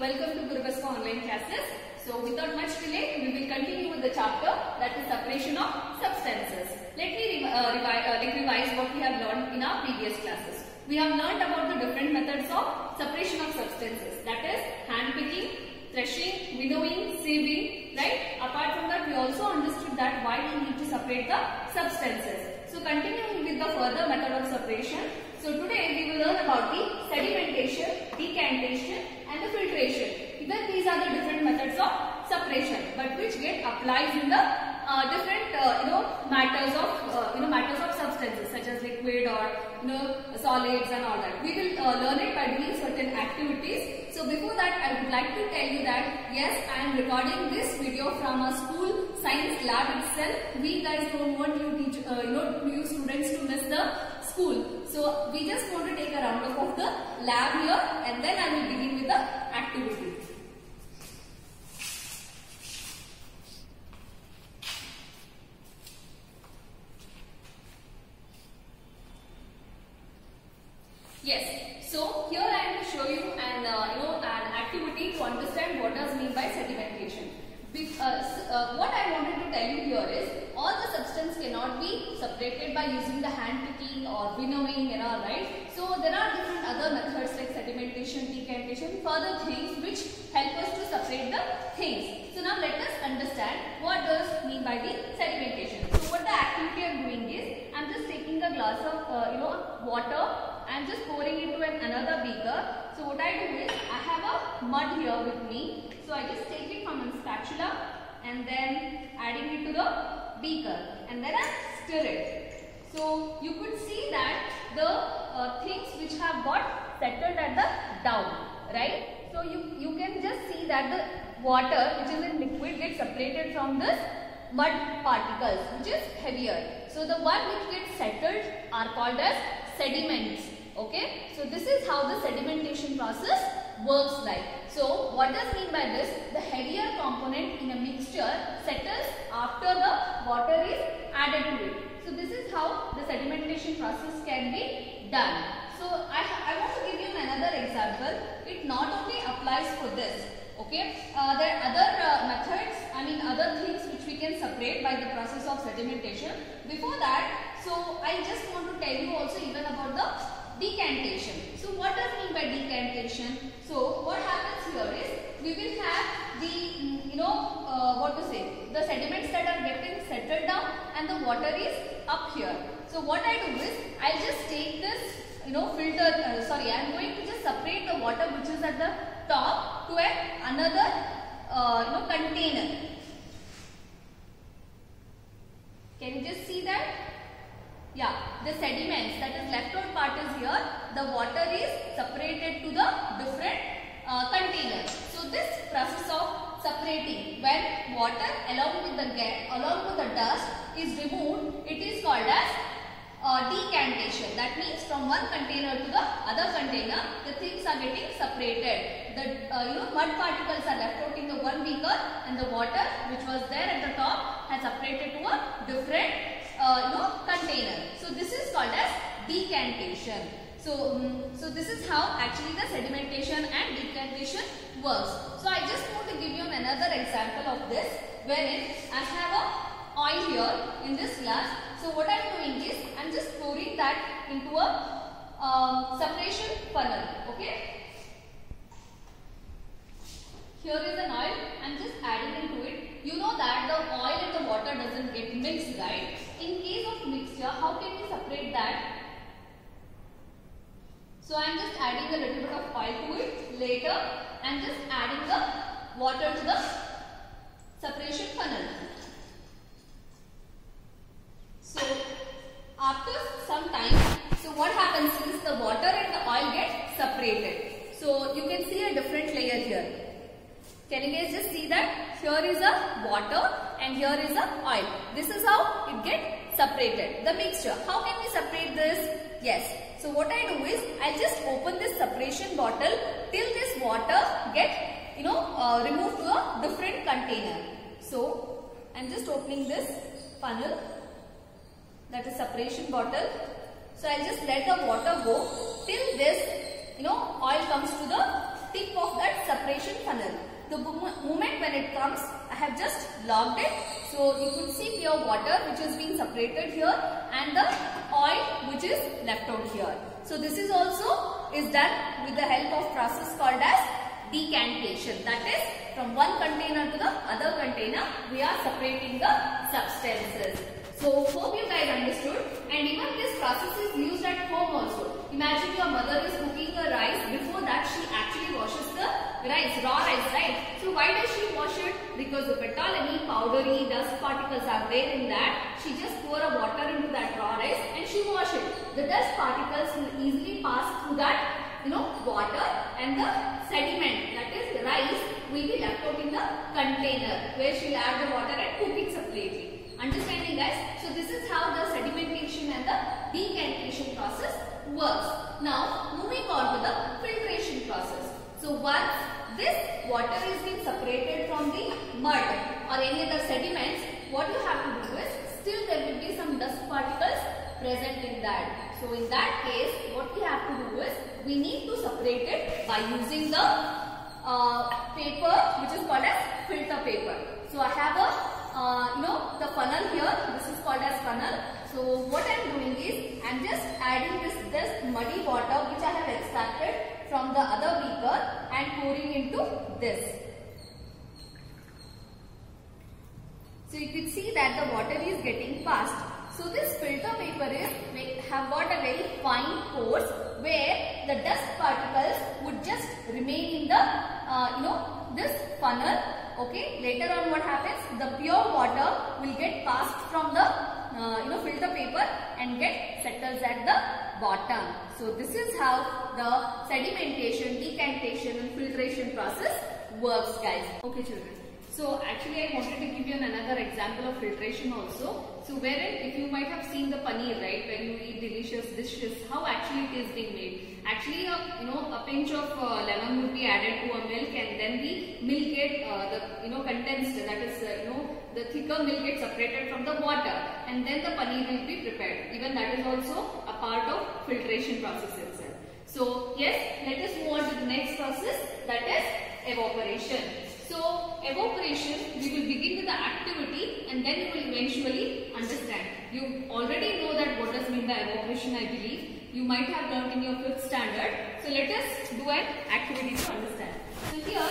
Welcome to Gurubasma online classes. So without much delay, we will continue with the chapter that is separation of substances. Let me revise what we have learned in our previous classes. We have learned about the different methods of separation of substances, that is hand picking, threshing, winnowing, sieving, right? Apart from that, we also understood that why we need to separate the substances. So continuing with the further method of separation. So today we will learn about the sedimentation, decantation and the filtration. Even these are the different methods of separation, but which get applied in the different matters of substances such as liquid or solids and all that. We will learn it by doing certain activities. So before that, I would like to tell you that yes, I am recording this video from a school science lab itself. We guys don't want you students to miss the school. So we just want to take a round up of the lab here, and then I will begin with the activity. Yes, so here I am to show you an activity to understand what does mean by sedimentation. What I wanted to tell you here is all the substance cannot be separated by using the hand picking or winnowing and all, right? So there are different other methods like sedimentation, decantation, further things which help us to separate the things. So now let us understand what does mean by the sedimentation. So what the activity I am doing is, I am just taking a glass of water. I am just pouring into another beaker. So what I do is, I have a mud here with me. So I just take it from a spatula and then adding it to the beaker and then I stir it. So you could see that the things which have got settled at the down, right? So you can just see that the water which is in liquid gets separated from this mud particles which is heavier. So the one which gets settled are called as sediments. Okay, so this is how the sedimentation process works like. So what does mean by this? The heavier component in a mixture settles after the water is added to it. So this is how the sedimentation process can be done. So I want to give you another example. It not only applies for this. Okay, there are other methods, other things which we can separate by the process of sedimentation. Before that, so I just want to tell you also even about the decantation. So what does mean by decantation? So what happens here is, we will have the the sediments that are getting settled down and the water is up here. So what I do is, I'll just take this filter, I'm going to just separate the water which is at the top to another container. Can you just see that? Yeah, the sediments, that is left out part is here, the water is separated to the different containers. So this process of separating, when water along with the dust is removed, it is called as decantation. That means from one container to the other container, the things are getting separated. The mud particles are left out in the one beaker and the water which was there at the top has separated to a different container. So this is called as decantation. So this is how actually the sedimentation and decantation works. So I just want to give you another example of this, wherein I have a oil here in this glass. So what I am doing is, I am just pouring that into a separation funnel. Okay. Here is an oil, I am just adding into it. You know that the oil and the water doesn't get mixed, right? In case of mixture, how can we separate that? So I am just adding a little bit of oil to it. Later, I am just adding the water to the separation funnel. So after some time, so what happens is, the water and the oil get separated. So you can see a different layer here. Can you guys just see that? Here is a water and here is a oil. This is how it gets separated. The mixture. How can we separate this? Yes. So what I do is, I'll just open this separation bottle till this water get removed to a different container. So I'm just opening this funnel, that is separation bottle. So I'll just let the water go till this oil comes to the tip of that separation The moment when it comes, I have just locked it. So you could see pure water which is being separated here and the oil which is left out here. So this is also is done with the help of process called as decantation. That is, from one container to the other container, we are separating the substances. So hope you guys understood, and even this process is used at home also. Imagine your mother is cooking a rice. Before that she actually washes the rice, raw rice, right? So why does she wash it? Because if at all any powdery dust particles are there in that, she just pour a water into that raw rice and she wash it. The dust particles will easily pass through that water, and the sediment, that is the rice, will be left out in the container where she will add the water and cook it separately. Understanding, guys? So this is how the sedimentation and the decantation process works. Now moving on to the filtration process. So once this water is being separated from the mud or any other sediments, what you have to do is, still there will be some dust particles present in that. So in that case, what we have to do is, we need to separate it by using the paper which is called as filter paper. So I have a the funnel here. This is called as funnel. So what I am doing is, I am just adding this muddy water which I have extracted from the other beaker and pouring into this. So you can see that the water is getting passed. So this filter paper have got a very fine pores where the dust particles would just remain in the this funnel. Okay, later on what happens, the pure water will get passed from the filter paper and get settles at the bottom. So this is how the sedimentation, decantation and filtration process works, guys. Okay children, so actually I wanted to give you another example of filtration also. So wherein, if you might have seen the paneer, right, when you eat delicious dishes, how actually it is being made. Actually, a pinch of lemon would be added to a milk, and then the milk get condensed. That is, the thicker milk gets separated from the water, and then the paneer will be prepared. Even that is also a part of filtration process itself. So yes, let us move on to the next process, that is evaporation. So evaporation, we will begin with the activity and then you will eventually understand. You already know that what does mean by evaporation, I believe. You might have learnt in your 5th standard. So let us do an activity to understand. So here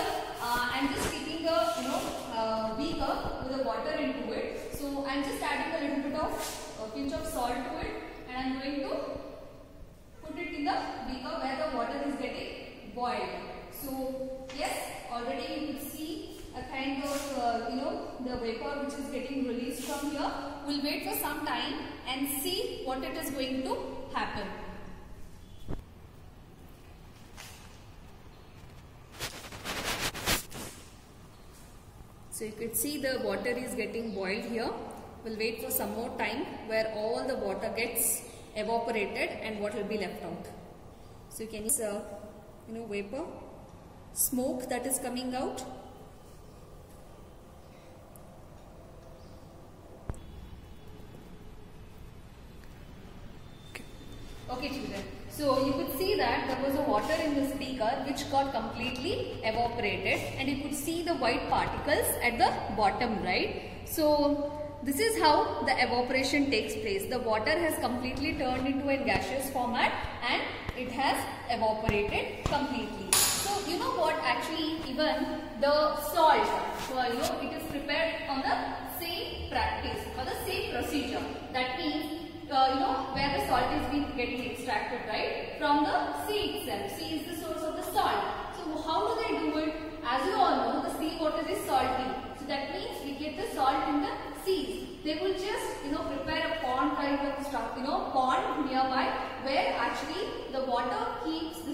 I am just taking a beaker with the water into it. So I am just adding a little bit of a pinch of salt to it, and I am going to put it in the beaker where the water is getting boiled. So yes, already you could see a kind of the vapor which is getting released from here. We'll wait for some time and see what it is going to happen. So you could see the water is getting boiled here. We'll wait for some more time where all the water gets evaporated and what will be left out. So you can see vapor, smoke that is coming out. Okay children, so you could see that there was a water in this beaker which got completely evaporated, and you could see the white particles at the bottom, right? So this is how the evaporation takes place. The water has completely turned into a gaseous format and it has evaporated completely. So you know what, actually even the salt, it is prepared on the same practice or the same procedure. That means where the salt is being getting extracted, right, from the sea itself. Sea is the source of the salt. So how do they do it? As you all know, the sea water is salty. So that means we get the salt in the seas. They will just prepare a pond kind of stuff, pond nearby where actually the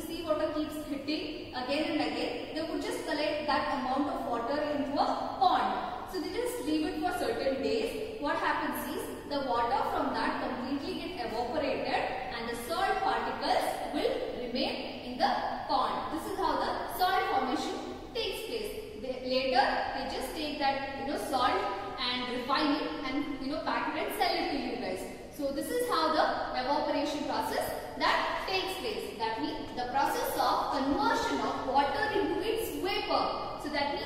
sea water keeps hitting again and again. They would just collect that amount of water into a pond. So they just leave it for certain days. What happens is the water from that completely get evaporated and the salt particles will remain in the pond. This is how the salt formation takes place. Later they just take that salt and refine it and pack it and sell it to you guys. So this is how the evaporation process that takes place. That means the process of conversion of water into its vapor. So that means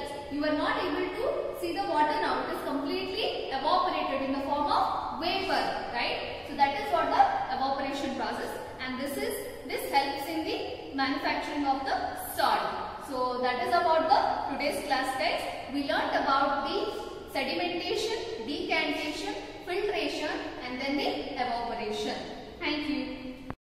manufacturing of the salt. So that is about the today's class, guys. We learned about the